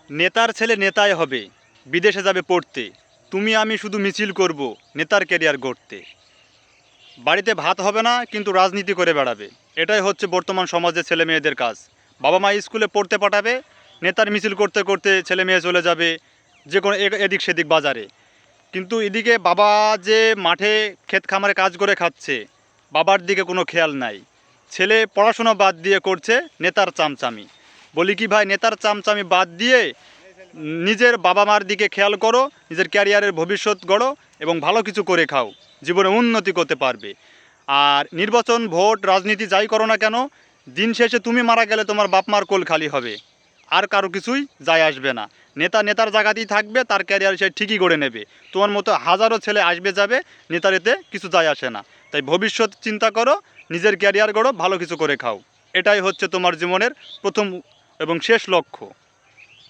নেতার ছেলে নেতাই হবে, বিদেশে যাবে পড়তে। তুমি আমি শুধু মিছিল করব নেতার ক্যারিয়ার গড়তে। বাড়িতে ভাত হবে না কিন্তু রাজনীতি করে বেড়াবে, এটাই হচ্ছে বর্তমান সমাজের ছেলে মেয়েদের কাজ। বাবা মা স্কুলে পড়তে পাঠাবে, নেতার মিছিল করতে করতে ছেলে মেয়ে চলে যাবে যে কোনো এদিক সেদিক বাজারে। কিন্তু এদিকে বাবা যে মাঠে ক্ষেত খামারে কাজ করে খাচ্ছে, বাবার দিকে কোনো খেয়াল নাই। ছেলে পড়াশোনা বাদ দিয়ে করছে নেতার চামচামি। বলি কি ভাই, নেতার চামচামি বাদ দিয়ে নিজের বাবা মার দিকে খেয়াল করো, নিজের ক্যারিয়ারের ভবিষ্যৎ গড়ো এবং ভালো কিছু করে খাও, জীবনে উন্নতি করতে পারবে। আর নির্বাচন, ভোট, রাজনীতি যাই করো না কেন, দিন শেষে তুমি মারা গেলে তোমার বাপ মার কোল খালি হবে, আর কারো কিছুই যায় আসবে না। নেতা নেতার জায়গাতেই থাকবে, তার ক্যারিয়ার সে ঠিকই গড়ে নেবে। তোমার মতো হাজারো ছেলে আসবে যাবে, নেতার এতে কিছু যায় আসে না। তাই ভবিষ্যৎ চিন্তা করো, নিজের ক্যারিয়ার গড়ো, ভালো কিছু করে খাও। এটাই হচ্ছে তোমার জীবনের প্রথম এবং শেষ লক্ষ্য।